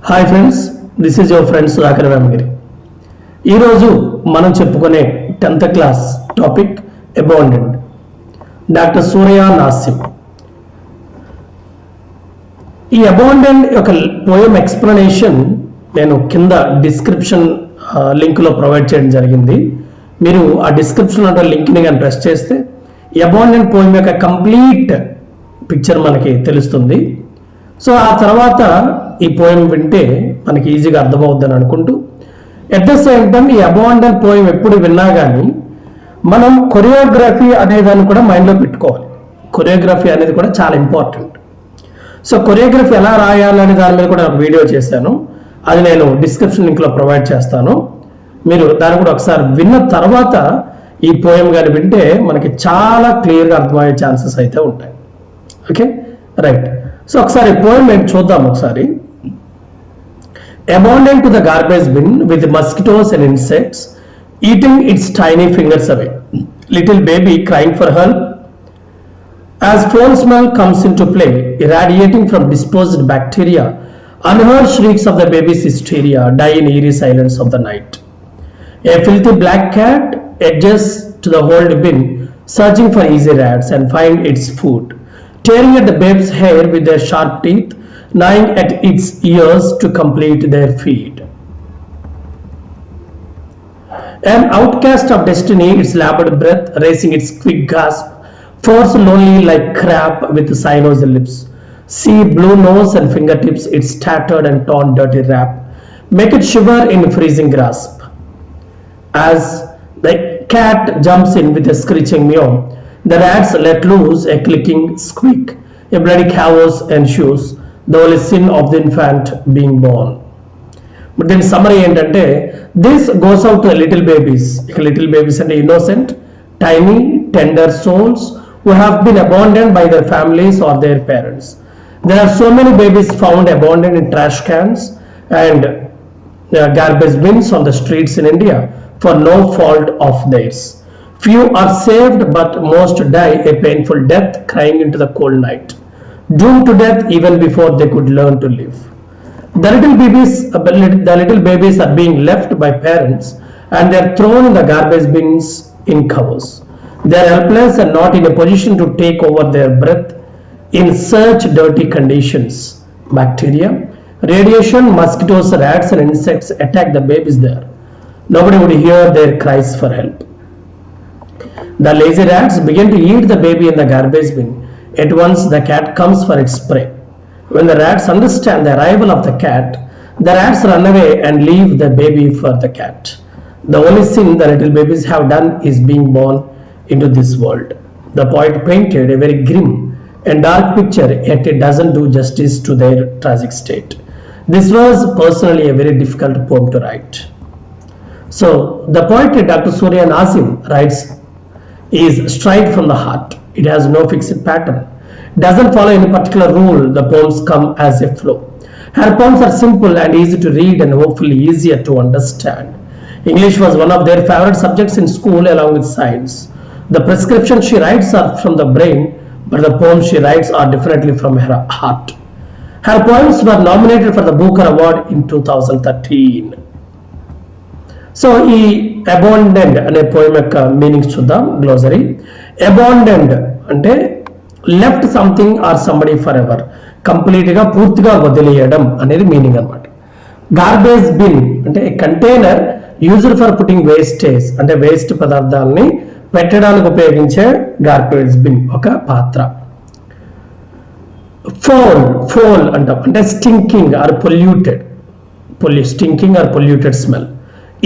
Hi friends, this is your friend Sudhakar Vemagiri. ఈరోజు మనం చెప్పుకునే 10th class topic abandoned, doctor Surya Nasim. ఈ అబాండెండ్ యొక్క పోయం ఎక్స్ప్లెనేషన్ నేను కింద డిస్క్రిప్షన్ లింక్లో ప్రొవైడ్ చేయడం జరిగింది. మీరు ఆ డిస్క్రిప్షన్ అంటే లింక్ని కానీ ప్రెస్ చేస్తే ఈ అబాండెండ్ పోయం యొక్క కంప్లీట్ పిక్చర్ మనకి తెలుస్తుంది. సో ఆ తర్వాత ఈ పోయం వింటే మనకి ఈజీగా అర్థమవుద్దని అనుకుంటూ, ఎట్ ద సేమ్ టైం ఈ అబాండెంట్ పోయం ఎప్పుడు విన్నా కానీ మనం కొరియోగ్రఫీ అనేదాన్ని కూడా మైండ్లో పెట్టుకోవాలి. కొరియోగ్రఫీ అనేది కూడా చాలా ఇంపార్టెంట్. సో కొరియోగ్రఫీ ఎలా రాయాలనే దాని మీద కూడా ఒక వీడియో చేశాను, అది నేను డిస్క్రిప్షన్ లింక్లో ప్రొవైడ్ చేస్తాను. మీరు దాన్ని కూడా ఒకసారి విన్న తర్వాత ఈ పోయం కానీ వింటే మనకి చాలా క్లియర్గా అర్థమయ్యే ఛాన్సెస్ అయితే ఉంటాయి. Okay, right. సో ఒకసారి పోయం మేము చూద్దాం ఒకసారి. Abandoned to the garbage bin with mosquitoes and insects eating its tiny fingers away. Little baby crying for help as foul smell comes into play, irradiating from disposed bacteria. Unheard shrieks of the baby's hysteria die in eerie silence of the night. A filthy black cat edges to the old bin, searching for easy rats and find its food, tearing at the babe's hair with their sharp teeth, gnawing at its ears to complete their feed. An outcast of destiny, its labored breath racing its quick gasp, force lonely like crab with cyanosed lips. See blue nose and fingertips, its tattered and torn dirty wrap, make it shiver in freezing grasp. As the cat jumps in with a screeching meow, the rats let loose a clicking squeak. A bloody chaos ensues, the only sin of the infant being born. But then summary ఏంటంటే, this goes out to the little babies. Little babies అంటే innocent, tiny, tender souls who have been abandoned by their families or their parents. There are so many babies found abandoned in trash cans and garbage bins on the streets in India for no fault of theirs. Few are saved, but most die a painful death crying into the cold night, doomed to death even before they could learn to live. The little babies are being left by parents and they are thrown in the garbage bins in covers. They are helpless and not in a position to take over their breath in such dirty conditions. Bacteria, radiation, mosquitoes, rats and insects attack the babies there. Nobody would hear their cries for help. The lazy rats begin to eat the baby in the garbage bin. At once the cat comes for its prey. When the rats understand the arrival of the cat, the rats run away and leave the baby for the cat. The only sin the little babies have done is being born into this world. The poet painted a very grim and dark picture, yet it doesn't do justice to their tragic state. This was personally a very difficult poem to write. So the poet Dr. Surya Nasim writes is straight from the heart. It has no fixed pattern, doesn't follow any particular rule. The poems come as a flow. Her poems are simple and easy to read and hopefully easier to understand. English was one of their favorite subjects in school along with science. The prescriptions she writes are from the brain, but the poems she writes are definitely from her heart. Her poems were nominated for the Booker Award in 2013. So ఈ abandoned అనే poem యొక్క meanings చూద్దాం. Glossary. Abandoned అంటే left something or somebody for ever, కంప్లీట్గా పూర్తిగా వదిలేయడం అనేది meaning అనమాట. గార్బేజ్ బిన్ అంటే container used for putting wastage, అంటే వేస్ట్ పదార్థాలని పెట్టడానికి ఉపయోగించే గార్బేజ్ బిన్ ఒక పాత్ర. ఫోల్ అంటాం అంటే stinking or polluted, stinking or polluted smell.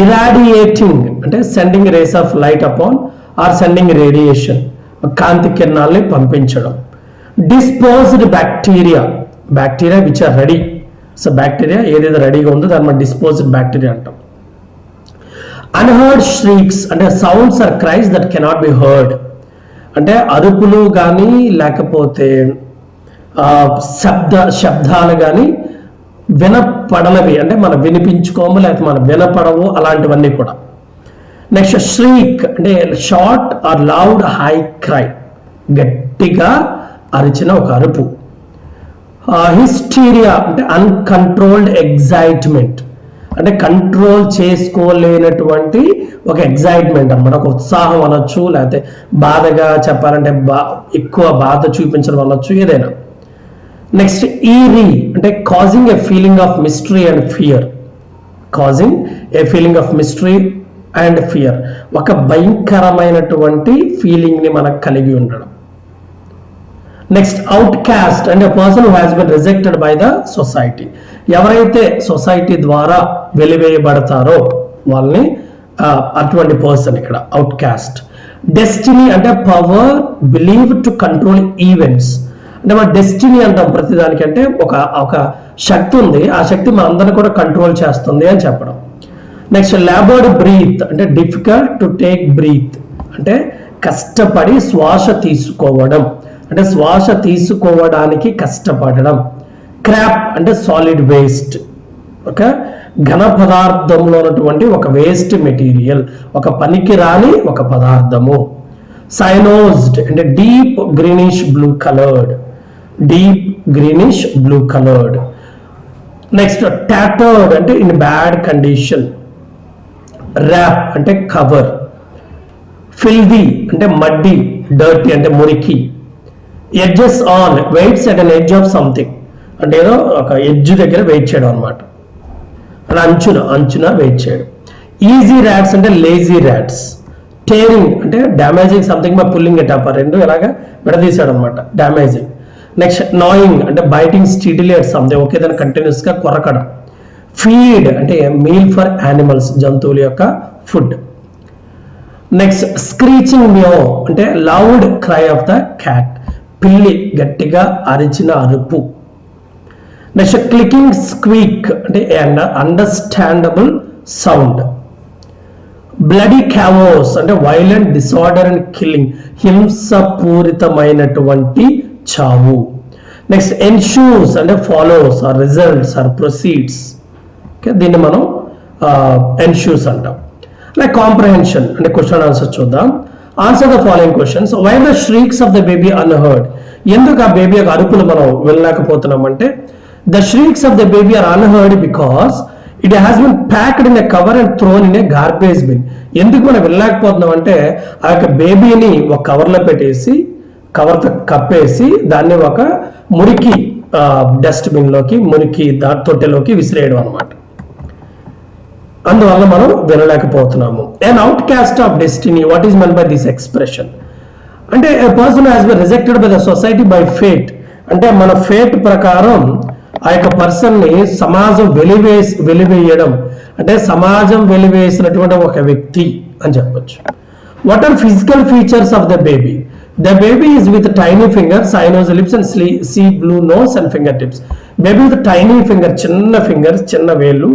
Irradiating అంటే sending rays of light upon or sending radiation, కాంతి కిరణాలని పంపించడం. Disposed bacteria, bacteria which are ready. So bacteria ఏదైతే రెడీగా ఉందో దాన్ని మనం డిస్పోజ్డ్ బ్యాక్టీరియా అంటాం. అన్హర్డ్ ష్రీక్స్ అంటే sounds or cries that cannot be heard, అంటే అరుపులు కానీ లేకపోతే శబ్దాలు కానీ వినపడనవి, అంటే మనం వినిపించుకోము లేకపోతే మనం వినపడవు, అలాంటివన్నీ కూడా. నెక్స్ట్ ష్రీక్ అంటే short or loud high cry, గట్టిగా అరిచిన ఒక అరుపు. హిస్టీరియా అంటే అన్కంట్రోల్డ్ ఎగ్జైట్మెంట్, అంటే కంట్రోల్ చేసుకోలేనటువంటి ఒక ఎగ్జైట్మెంట్ అన్నమాట, ఒక ఉత్సాహం అనొచ్చు, లేకపోతే బాధగా చెప్పాలంటే ఎక్కువ బాధ చూపించడం అనొచ్చు, ఏదైనా. నెక్స్ట్ ఈరీ అంటే causing a feeling of mystery and fear, causing A feeling of mystery and fear, ఒక భయంకరమైనటువంటి ఫీలింగ్ ని మనకు కలిగి ఉండడం. నెక్స్ట్ అవుట్ క్యాస్ట్ అంటే person who has been rejected by the society, ఎవరైతే సొసైటీ ద్వారా వెలివేయబడతారో వాళ్ళని అటువంటి పర్సన్ ఇక్కడ అవుట్ క్యాస్ట్. డెస్టినీ అంటే power believe to control events, అంటే మన డెస్టినీ అంటాం ప్రతిదానికి, అంటే ఒక శక్తి ఉంది, ఆ శక్తి మన అందరిని కూడా కంట్రోల్ చేస్తుంది అని చెప్పడం. నెక్స్ట్ లాబర్డ్ బ్రీత్ అంటే డిఫికల్ట్ టు టేక్ బ్రీత్, అంటే కష్టపడి శ్వాస తీసుకోవడం, అంటే శ్వాస తీసుకోవడానికి కష్టపడడం. క్రాప్ అంటే సాలిడ్ వేస్ట్, ఒక ఘన పదార్థంలో ఉన్నటువంటి ఒక వేస్ట్ మెటీరియల్, ఒక పనికి రాని ఒక పదార్థము. సైనోజ్డ్ అంటే deep greenish blue coloured, deep greenish blue coloured. Next టాటర్డ్ అంటే ఇన్ బ్యాడ్ కండిషన్. ర్యాప్ అంటే కవర్. ఫిల్దీ అంటే మడ్డి, డర్టీ అంటే మురికి. Edges on weights at an edge of something, అంటే ఏదో ఒక ఎడ్జ్ దగ్గర వెయిట్ చేయడం అనమాట, అంటే అంచున వెయిట్ చేయడం. ఈజీ ర్యాట్స్ అంటే లేజీ ర్యాట్స్. టేరింగ్ అంటే damaging something by pulling it up, రెండు ఎలాగా విడదీశాడు అనమాట, డ్యామేజింగ్. నెక్స్ట్ నాయింగ్ అంటే బైటింగ్ స్టీడిలీ అట్ సంథింగ్, ఒకే దాన్ని కంటిన్యూస్ గా కొరకడం. ఫీడ్ అంటే మీల్ ఫర్ యానిమల్స్, జంతువుల యొక్క ఫుడ్. నెక్స్ట్ స్క్రీచింగ్ మ్యో అంటే loud cry of the cat, పిల్లి గట్టిగా అరిచిన అరుపు. నెక్స్ట్ క్లికింగ్ స్క్వీక్ అంటే అండర్స్టాండబుల్ సౌండ్. బ్లడీ క్యావోస్ అంటే వైలెంట్ డిసార్డర్ అండ్ కిల్లింగ్, హింసపూరితమైనటువంటి చావు. నెక్స్ట్ ఎన్షూస్ అంటే follows or results or proceeds, దీన్ని మనం ఎన్షూస్ అంటాం. లైక్ కాంప్రహెన్షన్ అంటే క్వశ్చన్ ఆన్సర్ చూద్దాం. Answer the following questions. Why the shrieks of the baby unheard, ఎందుకు ఆ బేబీ యొక్క అరుపులు మనం వినలేకపోతున్నాం అంటే, the shrieks of the baby are unheard because it has been packed in a cover and thrown in a garbage bin. ఎందుకు మనం వినలేకపోతున్నాం అంటే, ఆ యొక్క బేబీని ఒక కవర్లో పెట్టేసి కవర్తో కప్పేసి దాన్ని ఒక మురికి డస్ట్బిన్ లోకి, మురికి తొట్టెలోకి విసిరేయడం అనమాట. అందువల్ల మనం వినలేకపోతున్నాము. And outcast of destiny, what is meant by this expression అంటే a person has been rejected by the society by fate, అంటే మన ఫేట్ ప్రకారం ఆ యొక్క పర్సన్ ని సమాజం వెలివేయడం, అంటే సమాజం వెలివేసినటువంటి ఒక వ్యక్తి అని చెప్పొచ్చు. What are physical features of the baby? The baby is with tiny finger, cyanosed lips and sea blue nose and finger tips. Baby with tiny finger, చిన్న ఫింగర్స్, చిన్న వేళ్ళు,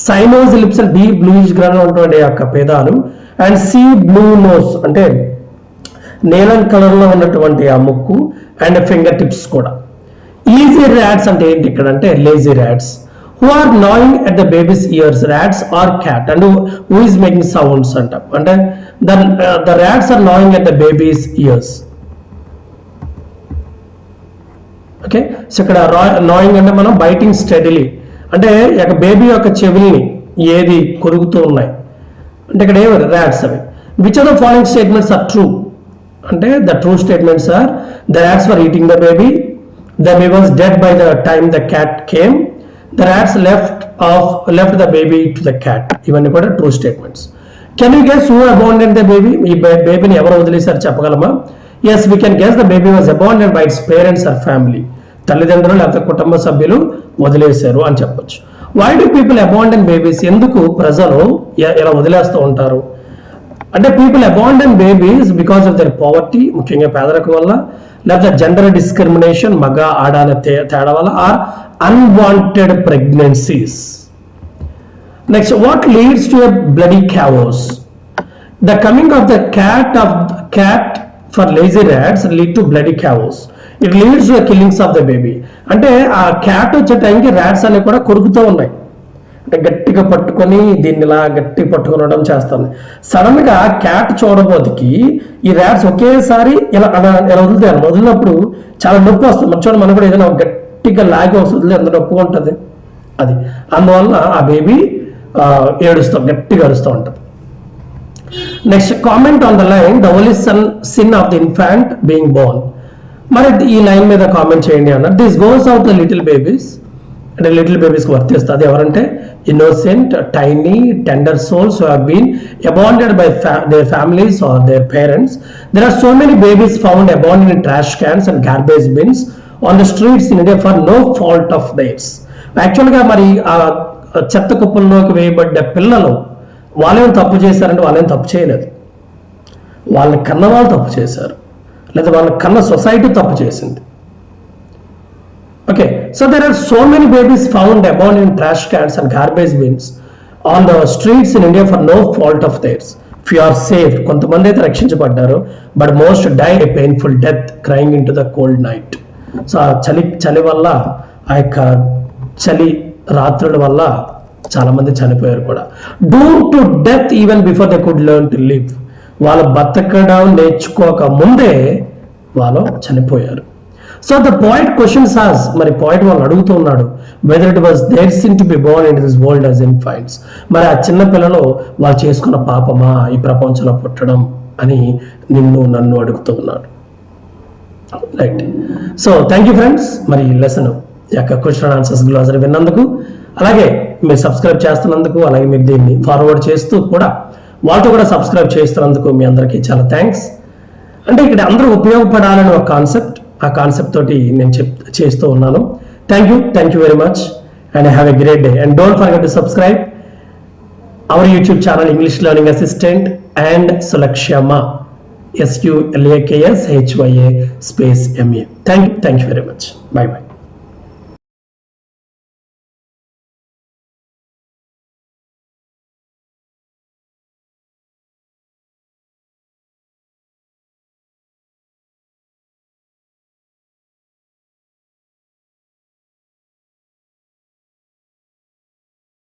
cyanosed lips and deep bluish green ఉన్నటువంటి యొక్క పేదాలు, and sea blue nose అంటే నీలం colour లో ఉన్నటువంటి ఆ ముక్కు, అండ్ ఫింగర్ టిప్స్ కూడా. ఈజీ ర్యాట్స్ అంటే ఏంటి ఇక్కడ అంటే lazy rats. Who are gnawing at the babies ears, rats or cat, and who is making sounds అంటాం, అంటే the rats are gnawing at the babies ears. Okay, so ఇక్కడ gnawing అంటే మనం బైటింగ్ స్టడీలీ, అంటే బేబీ యొక్క చెవుల్ని ఏది కొరుకుతూ ఉన్నాయి అంటే ఇక్కడ ఏమి ర్యాట్స్ అవి. Which are the following statements are true అంటే the true statements are the rats were eating the baby, the baby was dead by the time the cat came, the rats left the baby to the cat. ఇవన్నీ కూడా true statements. Can you guess who abandoned the baby? ఈ బేబీని ఎవరు వదిలేశారు చెప్పగలమా? Yes, we can guess the baby was abandoned by its parents or family, తల్లిదండ్రులు లేకపోతే కుటుంబ సభ్యులు వదిలేశారు అని చెప్పొచ్చు. Why do people abandon babies? ఎందుకు ప్రజలు ఇలా వదిలేస్తూ ఉంటారు అంటే, people abandon babies because of their poverty, ముఖ్యంగా పేదరికం వల్ల, లేకపోతే జెండర్ డిస్క్రిమినేషన్, మగ ఆడ అనే తేడా వల్ల, are unwanted pregnancies. Next, what leads to a bloody chaos? The coming of the cat for lazy rats lead to bloody chaos. It leads to the killings of the baby. అంటే ఆ cat వచ్చే టైంకి rats అనేవి కూడా కొరుకుతూ ఉన్నాయి, అంటే గట్టిగా పట్టుకొని దీన్ని ఇలా గట్టి పట్టుకోవడం చేస్తుంది. సడన్ గా క్యాట్ చూడబోతుకి ఈ ర్యాట్స్ ఒకేసారి ఇలా వదులుతాయి. వదిలినప్పుడు చాలా నొప్పి వస్తుంది. చూడండి, మనం కూడా ఏదైనా గట్టిగా లాగి వస్తుంది, ఎంత నొప్పిగా ఉంటుంది అది. అందువల్ల ఆ బేబీ గట్టిగా అరుస్తూ ఉంటుంది. Next comment on the line the only sin of the infant being born. మరి ఈ లైన్ మీద కామెంట్ చేయండి అన్నారు. This goes out the little babies, అంటే లిటిల్ బేబీస్కి వర్తిస్తుంది. ఎవరంటే innocent, tiny, tender souls who have been abandoned by their families or their parents. There are so many babies found abandoned in trash cans and garbage bins on the streets in India for no fault of theirs. యాక్చువల్గా మరి ఆ చెత్త కుప్పల్లోకి వేయబడ్డ పిల్లలు వాళ్ళేం తప్పు చేశారంటే వాళ్ళేం తప్పు చేయలేదు, వాళ్ళ కన్న వాళ్ళు తప్పు చేశారు, లేదా వాళ్ళ కన్న సొసైటీ తప్పు చేసింది. Okay, so there are so many babies found abandoned in trash cans and garbage bins on the streets in India for no fault of theirs. Few are saved, కొంతమంది అయితే రక్షించబడ్డారు, but most died a painful death crying into the cold night. So ఆ చలి వల్ల, ఆ యొక్క చలి రాత్రుల వల్ల చాలా మంది చనిపోయారు కూడా. Doomed to death even before they could learn to live. వాళ్ళు బతకడం నేర్చుకోక ముందే వాళ్ళు చనిపోయారు. So the poet questions us, మరి పోయిట్ వాళ్ళు అడుగుతూ ఉన్నాడు, whether it was their sin to be born in this world as infants. మరి ఆ చిన్న పిల్లలు వాళ్ళు చేసుకున్న పాపమా ఈ ప్రపంచంలో పుట్టడం అని నన్ను అడుగుతూ ఉన్నాడు. Right. So thank you friends, మరి ఈ లెసన్ యొక్క క్వశ్చన్ ఆన్సర్స్ గ్లోసరీ విన్నందుకు, అలాగే మీరు సబ్స్క్రైబ్ చేస్తున్నందుకు, అలాగే మీరు దీన్ని ఫార్వర్డ్ చేస్తూ కూడా వాళ్ళతో కూడా సబ్స్క్రైబ్ చేస్తున్నందుకు మీ అందరికీ చాలా థ్యాంక్స్. అంటే ఇక్కడ అందరూ ఉపయోగపడాలని ఒక కాన్సెప్ట్, ఆ కాన్సెప్ట్ తోటి నేను చేస్తూ ఉన్నాను. Thank you very much and have a great day. And don't forget to subscribe our YouTube channel English learning assistant and Sulakshyama, SULAKSHYA space MA. Thank you very much. Bye bye.